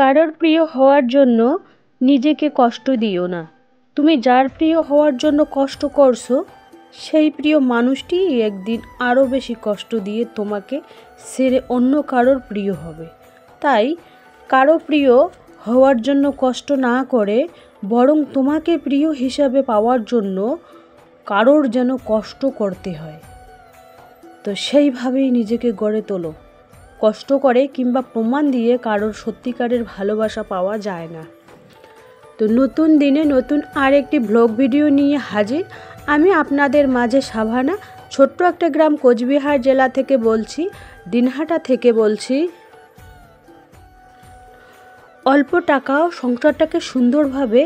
কারোর প্রিয় হওয়ার জন্য নিজেকে কষ্ট দিও না। তুমি যার প্রিয় হওয়ার জন্য কষ্ট করছো, সেই প্রিয় মানুষটি একদিন আরও বেশি কষ্ট দিয়ে তোমাকে ছেড়ে অন্য কারোর প্রিয় হবে। তাই কারো প্রিয় হওয়ার জন্য কষ্ট না করে বরং তোমাকে প্রিয় হিসাবে পাওয়ার জন্য কারোর যেন কষ্ট করতে হয়, তো সেইভাবেই নিজেকে গড়ে তোলো। কষ্ট করে কিংবা প্রমাণ দিয়ে কারোর সত্যিকারের ভালোবাসা পাওয়া যায় না। তো নতুন দিনে নতুন আরেকটি ব্লগ ভিডিও নিয়ে হাজির আমি আপনাদের মাঝে সাভানা। ছোট্ট একটা গ্রাম কোচবিহার জেলা থেকে বলছি, দিনহাটা থেকে বলছি। অল্প টাকাও সংসারটাকে সুন্দরভাবে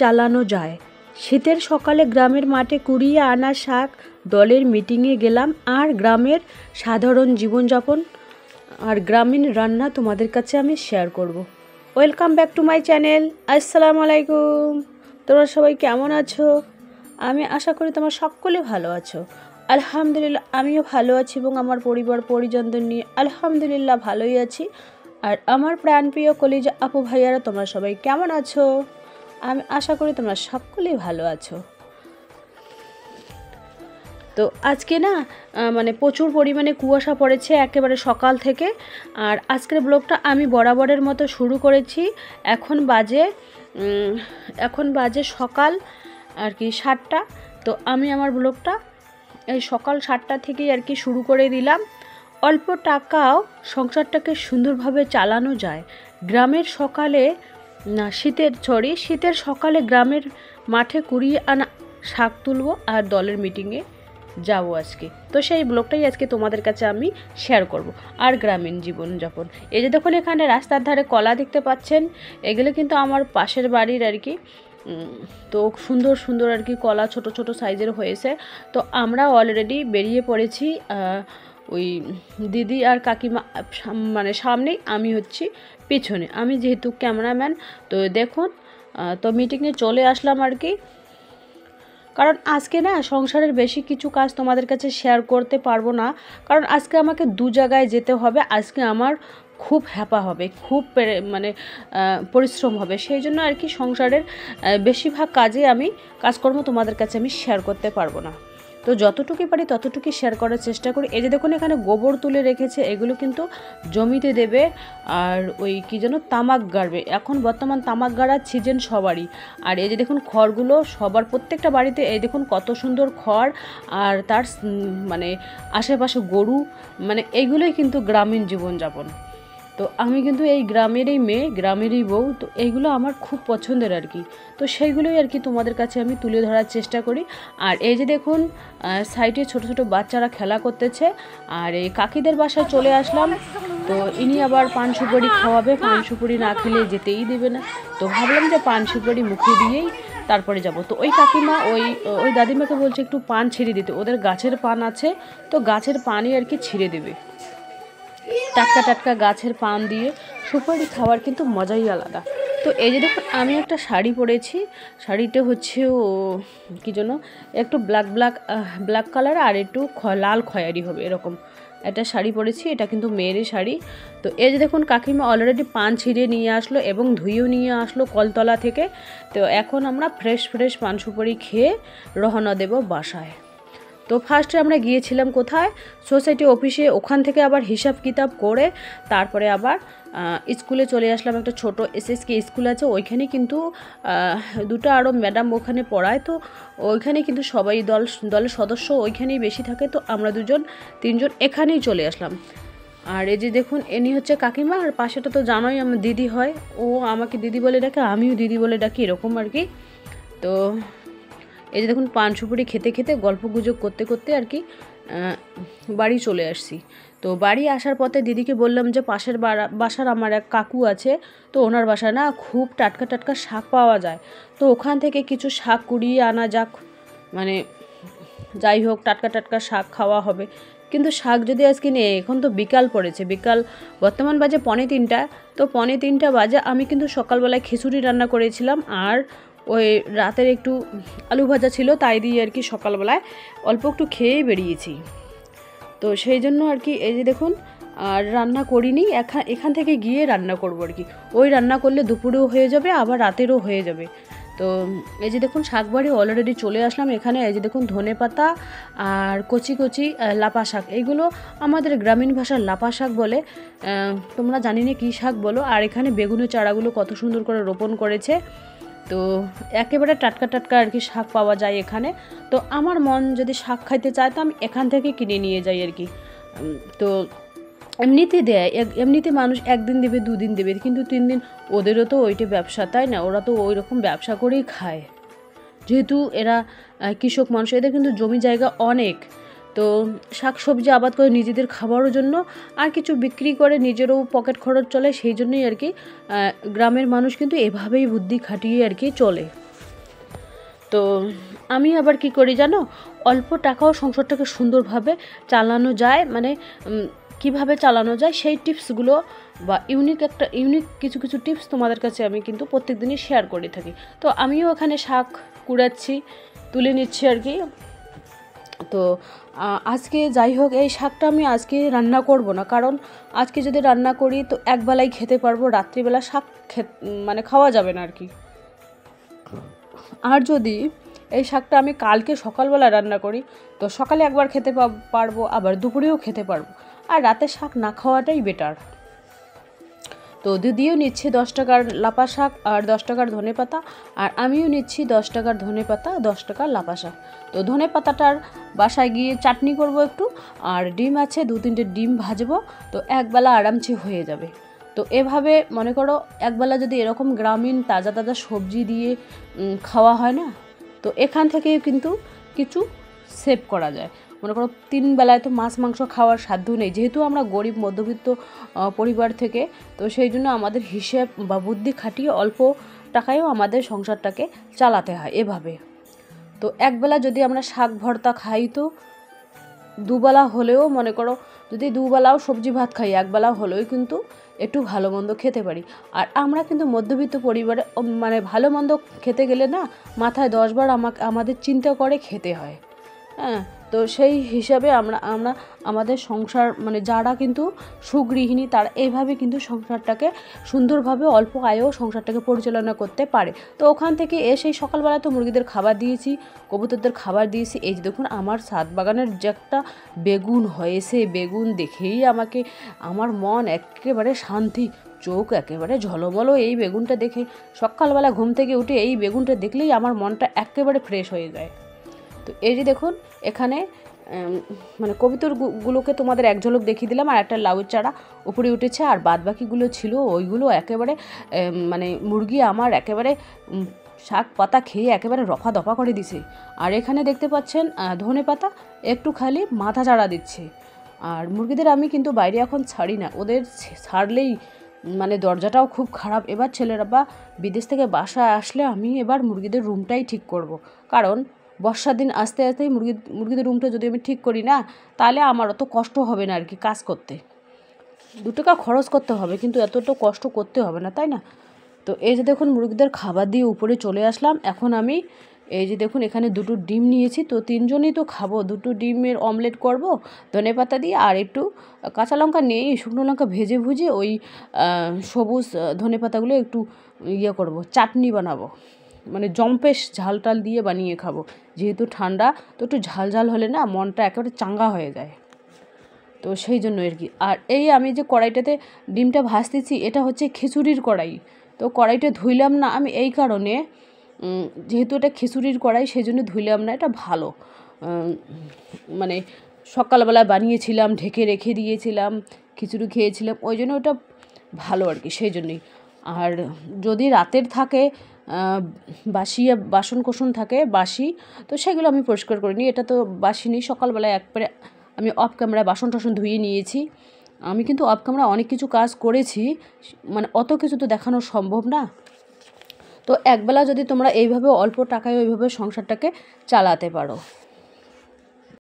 চালানো যায়। শীতের সকালে গ্রামের মাঠে কুড়িয়ে আনা শাক দলের মিটিংয়ে গেলাম, আর গ্রামের সাধারণ জীবনযাপন আর গ্রামীণ রান্না তোমাদের কাছে আমি শেয়ার করব। Welcome back to my channel. আসসালামু আলাইকুম। তোমরা সবাই কেমন আছো? আমি আশা করি তোমরা সকলে ভালো আছো। আলহামদুলিল্লাহ আমিও ভালো আছি এবং আমার পরিবার পরিজনদের নিয়ে আলহামদুলিল্লাহ ভালোই আছি। আর আমার প্রাণপ্রিয় কলিজা আপু ভাইয়ারা তোমরা সবাই কেমন আছো? আমি আশা করি তোমরা সকলেই ভালো আছো। তো আজকে না প্রচুর পরিমাণে কুয়াশা পড়েছে একেবারে সকাল থেকে। আর আজকের ব্লগটা আমি বরাবরের মতো শুরু করেছি। এখন বাজে সকাল আর কি 7টা। তো আমি আমার ব্লগটা এই সকাল 7টা থেকেই আর কি শুরু করে দিলাম। অল্প টাকাও সংসারটাকে সুন্দরভাবে চালানো যায়। গ্রামের সকালে শীতের সকালে গ্রামের মাঠে কুড়িয়ে আনা শাক তুলব আর দলের মিটিংয়ে যাব আজকে। তো সেই ব্লগটাই আজকে তোমাদের কাছে আমি শেয়ার করব। আর গ্রামীণ জীবনযাপন, এই যে দেখুন এখানে রাস্তার ধারে কলা দেখতে পাচ্ছেন, এগুলো কিন্তু আমার পাশের বাড়ির আর কি। তো সুন্দর সুন্দর আর কি কলা ছোট ছোট সাইজের হয়েছে। তো আমরা অলরেডি বেরিয়ে পড়েছি। ওই দিদি আর কাকিমা সামনেই, আমি হচ্ছি পিছনে। আমি যেহেতু ক্যামেরাম্যান, তো দেখুন তো মিটিংয়ে চলে আসলাম আর কি। কারণ আজকে না সংসারের বেশি কিছু কাজ তোমাদের কাছে শেয়ার করতে পারবো না, কারণ আজকে আমাকে 2 জায়গায় যেতে হবে। আজকে আমার খুব হ্যাপা হবে, খুব পরিশ্রম হবে। সেই জন্য আর কি সংসারের বেশিরভাগ কাজকর্ম তোমাদের কাছে আমি শেয়ার করতে পারবো না। তো যতটুকুই পারি ততটুকুই শেয়ার করার চেষ্টা করি। এই যে দেখুন এখানে গোবর তুলে রেখেছে, এগুলো কিন্তু জমিতে দেবে। আর ওই কি যেন তামাক গাড়বে, এখন বর্তমান তামাক গাড়ার সিজন সবারই। আর এই যে দেখুন খড়গুলো সবার প্রত্যেকটা বাড়িতে, এই দেখুন কত সুন্দর খড়। আর তার আশেপাশে গরু, এইগুলোই কিন্তু গ্রামীণ জীবনযাপন। তো আমি কিন্তু এই গ্রামেরই মেয়ে, গ্রামেরই বউ, তো এইগুলো আমার খুব পছন্দের আর কি। তো সেইগুলোই আর কি তোমাদের কাছে আমি তুলে ধরার চেষ্টা করি। আর এই যে দেখুন সাইডে ছোট ছোট বাচ্চারা খেলা করতেছে। আর এই কাকিদের বাসায় চলে আসলাম। তো ইনি আবার পান সুপারি খাওয়াবে, পান সুপারি না খেলে যেতেই দেবে না। তো ভাবলাম যে পান সুপারি মুখে দিয়েই তারপরে যাব। তো ওই কাকিমা ওই দাদিমাকে বলছে একটু পান ছিঁড়ে দিতে, ওদের গাছের পান আছে, তো গাছের পানই আর কি ছিঁড়ে দেবে। টাটকা টাটকা গাছের পান দিয়ে সুপারি খাওয়ার কিন্তু মজাই আলাদা। তো এই যে দেখুন আমি একটা শাড়ি পরেছি, শাড়িটা হচ্ছে কি যেন একটু ব্ল্যাক কালার আর একটু লাল খয়েরি হবে এরকম একটা শাড়ি পরেছি। এটা কিন্তু মেয়েরই শাড়ি। তো এই যে দেখুন কাকিমা অলরেডি পান ছিঁড়ে নিয়ে আসলো এবং ধুয়েও নিয়ে আসলো কলতলা থেকে। তো এখন আমরা ফ্রেশ পান সুপারি খেয়ে রওনা দেব বাসায়। তো ফার্স্টে আমরা গিয়েছিলাম কোথায়, সোসাইটি অফিসে। ওখান থেকে আবার হিসাব কিতাব করে তারপরে আবার স্কুলে চলে আসলাম। একটা ছোট এসএসকে স্কুল আছে, ওইখানে কিন্তু 2টা আরও ম্যাডাম ওখানে পড়ায়। তো ওইখানে কিন্তু সবাই দলের সদস্য ওইখানেই বেশি থাকে। তো আমরা 2-3জন এখানেই চলে আসলাম। আর এই যে দেখুন এনি হচ্ছে কাকিমা, আর পাশেটা তো জানোই আমার দিদি হয়, ও আমাকে দিদি বলে ডাকে, আমিও দিদি বলে ডাকি, এরকম আর কি। তো এই যে দেখুন পান সুপুরি খেতে খেতে গল্প গুজব করতে করতে আর কি বাড়ি চলে আসছি। তো বাড়ি আসার পথে দিদিকে বললাম যে পাশের বাসার আমার এক কাকু আছে, তো ওনার বাসায় না খুব টাটকা টাটকা শাক পাওয়া যায়। তো ওখান থেকে কিছু শাক কুড়িয়ে আনা যাক, যাই হোক টাটকা টাটকা শাক খাওয়া হবে। কিন্তু শাক যদি আজকে নেই, এখন তো বিকাল পড়েছে, বিকাল বর্তমান বাজে 2:45। তো 2:45 বাজে আমি কিন্তু সকালবেলায় খিচুড়ি রান্না করেছিলাম, আর ওই রাতের একটু আলু ভাজা ছিল, তাই দিয়ে আর কি সকালবেলায় অল্প একটু খেয়েই বেরিয়েছি। তো সেই জন্য আর কি এই যে দেখুন আর রান্না করিনি, এখান থেকে গিয়ে রান্না করবো আর কি। ওই রান্না করলে দুপুরেও হয়ে যাবে, আবার রাতেরও হয়ে যাবে। তো এই যে দেখুন শাকবাড়ি অলরেডি চলে আসলাম এখানে। এই যে দেখুন ধনেপাতা আর কচি কচি লাপা শাক, এইগুলো আমাদের গ্রামীণ ভাষার লাপা শাক বলে, তোমরা জানি না কী শাক বলো। আর এখানে বেগুনের চারাগুলো কত সুন্দর করে রোপণ করেছে। তো একেবারে টাটকা টাটকা আর কি শাক পাওয়া যায় এখানে। তো আমার মন যদি শাক খাইতে চায় তো আমি এখান থেকে কিনে নিয়ে যাই আর কি। তো এমনিতে দেয়, এমনিতে মানুষ একদিন দেবে, দুদিন দেবে, কিন্তু 3 দিন ওদেরও তো ওইটা ব্যবসা, তাই না? ওরা তো ওই রকম ব্যবসা করেই খায়, যেহেতু এরা কৃষক মানুষ, এদের কিন্তু জমি জায়গা অনেক। তো শাক সবজি আবাদ করে নিজেদের খাবারের জন্য, আর কিছু বিক্রি করে নিজেরও পকেট খরচ চলে, সেই জন্যই আর কি গ্রামের মানুষ কিন্তু এভাবেই বুদ্ধি খাটিয়ে আর কি চলে। তো আমি আবার কি করি জানো, অল্প টাকাও সংসারটাকে সুন্দরভাবে চালানো যায়, মানে কিভাবে চালানো যায় সেই টিপসগুলো বা ইউনিক কিছু কিছু টিপস তোমাদের কাছে আমি কিন্তু প্রত্যেক দিনই শেয়ার করে থাকি। তো আমিও এখানে শাক কুড়াচ্ছি, তুলে নিচ্ছি আর কি। তো আজকে যাই হোক, এই শাকটা আমি আজকে রান্না করব না, কারণ আজকে যদি রান্না করি তো একবেলাই খেতে পারবো, রাত্রিবেলা শাক মানে খাওয়া যাবে না আর কি। আর যদি এই শাকটা আমি কালকে সকালবেলা রান্না করি তো সকালে একবার খেতে পারবো, আবার দুপুরেও খেতে পারবো, আর রাতে শাক না খাওয়াটাই বেটার। তো দিদিও নিচ্ছে 10 টাকার লাপা শাক আর 10 টাকার ধনেপাতা, আর আমিও নিচ্ছি 10 টাকার ধনেপাতা, 10 টাকার লাপা শাক। তো ধনেপাতাটার বাসায় গিয়ে চাটনি করব একটু, আর ডিম আছে 2-3টে ডিম ভাজবো, তো একবেলা আরামসে হয়ে যাবে। তো এভাবে মনে করো একবেলা যদি এরকম গ্রামীণ তাজা তাজা সবজি দিয়ে খাওয়া হয় না, তো এখান থেকেও কিন্তু কিছু সেভ করা যায়। মনে করো 3 বেলায় তো মাছ মাংস খাওয়ার সাধ্য নেই, যেহেতু আমরা গরিব মধ্যবিত্ত পরিবার থেকে, তো সেই জন্য আমাদের হিসেব বা বুদ্ধি খাটিয়ে অল্প টাকায়ও আমাদের সংসারটাকে চালাতে হয় এভাবে। তো একবেলা যদি আমরা শাক ভর্তা খাই তো দুবেলা হলেও, মনে করো যদি দুবেলাও সবজি ভাত খাই, একবেলা হলেও কিন্তু একটু ভালো মন্দ খেতে পারি। আর আমরা কিন্তু মধ্যবিত্ত পরিবারে, মানে ভালো মন্দ খেতে গেলে না মাথায় 10 বার আমাদের চিন্তা করে খেতে হয়। হ্যাঁ, তো সেই হিসাবে আমরা আমাদের সংসার, মানে যারা কিন্তু সুগৃহিণী তারা এইভাবে কিন্তু সংসারটাকে সুন্দরভাবে অল্প আয়েও সংসারটাকে পরিচালনা করতে পারে। তো ওখান থেকে এসে সকালবেলা তো মুরগিদের খাবার দিয়েছি, কবুতরদের খাবার দিয়েছি। এই যে দেখুন আমার ছাদ বাগানের যে একটা বেগুন হয়েছে, বেগুন দেখেই আমার মন একেবারে শান্তি, চোখ একেবারে ঝলমলো এই বেগুনটা দেখে। সকালবেলা ঘুম থেকে উঠে এই বেগুনটা দেখলেই আমার মনটা একেবারে ফ্রেশ হয়ে যায়। তো এই যে দেখুন এখানে মানে কবুতরগুলোকে তোমাদের এক ঝলক দেখিয়ে দিলাম, আর একটা লাউয়ের চারা উপরে উঠেছে, আর বাদবাকিগুলো ছিল ওইগুলো একেবারে মানে মুরগি আমার একেবারে শাক পাতা খেয়ে একেবারে রফা দফা করে দিছে। আর এখানে দেখতে পাচ্ছেন ধনে পাতা একটু খালি মাথা চাড়া দিচ্ছে। আর মুরগিদের আমি কিন্তু বাইরে এখন ছাড়ি না, ওদের ছাড়লেই মানে দরজাটাও খুব খারাপ। এবার ছেলেরা বা বিদেশ থেকে বাসায় আসলে আমি এবার মুরগিদের রুমটাই ঠিক করব, কারণ বর্ষার দিন আস্তে আস্তেই মুরগিদের রুমটা যদি আমি ঠিক করি না, তাহলে আমার অত কষ্ট হবে না আর কি কাজ করতে। 2 টাকা খরচ করতে হবে, কিন্তু এতটা কষ্ট করতে হবে না, তাই না? তো এই যে দেখুন মুরগিদের খাবার দিয়ে উপরে চলে আসলাম। এখন আমি এই যে দেখুন এখানে 2টো ডিম নিয়েছি, তো 3 জনই তো খাবো, 2টো ডিমের অমলেট করব ধনেপাতা দিয়ে, আর একটু কাঁচা লঙ্কা নিয়ে শুকনো লঙ্কা ভুজে ওই সবুজ ধনেপাতাগুলো একটু করব, চাটনি বানাবো, মানে জম্পেশ ঝাল টাল দিয়ে বানিয়ে খাবো। যেহেতু ঠান্ডা, তো একটু ঝাল ঝাল হলে না মনটা একেবারে চাঙ্গা হয়ে যায়, তো সেই জন্য আর কি। আর এই আমি যে কড়াইটাতে ডিমটা ভাজতেছি, এটা হচ্ছে খিচুড়ির কড়াই। তো কড়াইটা ধুইলাম না আমি এই কারণে, যেহেতু এটা খিচুড়ির কড়াই সেই জন্য ধুইলাম না। এটা ভালো, মানে সকালবেলা বানিয়েছিলাম, ঢেকে রেখে দিয়েছিলাম, খিচুড়ি খেয়েছিলাম, ওই জন্য ওটা ভালো আর কি, সেই জন্যই। আর যদি রাতের থাকে বাসি বাসন কোসন থাকে বাসি, তো সেগুলো আমি পরিষ্কার করে নিই। এটা তো বাসি নেই, সকালবেলায় একবারে আমি অফ ক্যামেরায় বাসন টাসন ধুয়ে নিয়েছি। আমি কিন্তু অফ ক্যামেরা অনেক কিছু কাজ করেছি, মানে অত কিছু তো দেখানো সম্ভব না। তো একবেলা যদি তোমরা এইভাবে অল্প টাকায় ওইভাবে সংসারটাকে চালাতে পারো।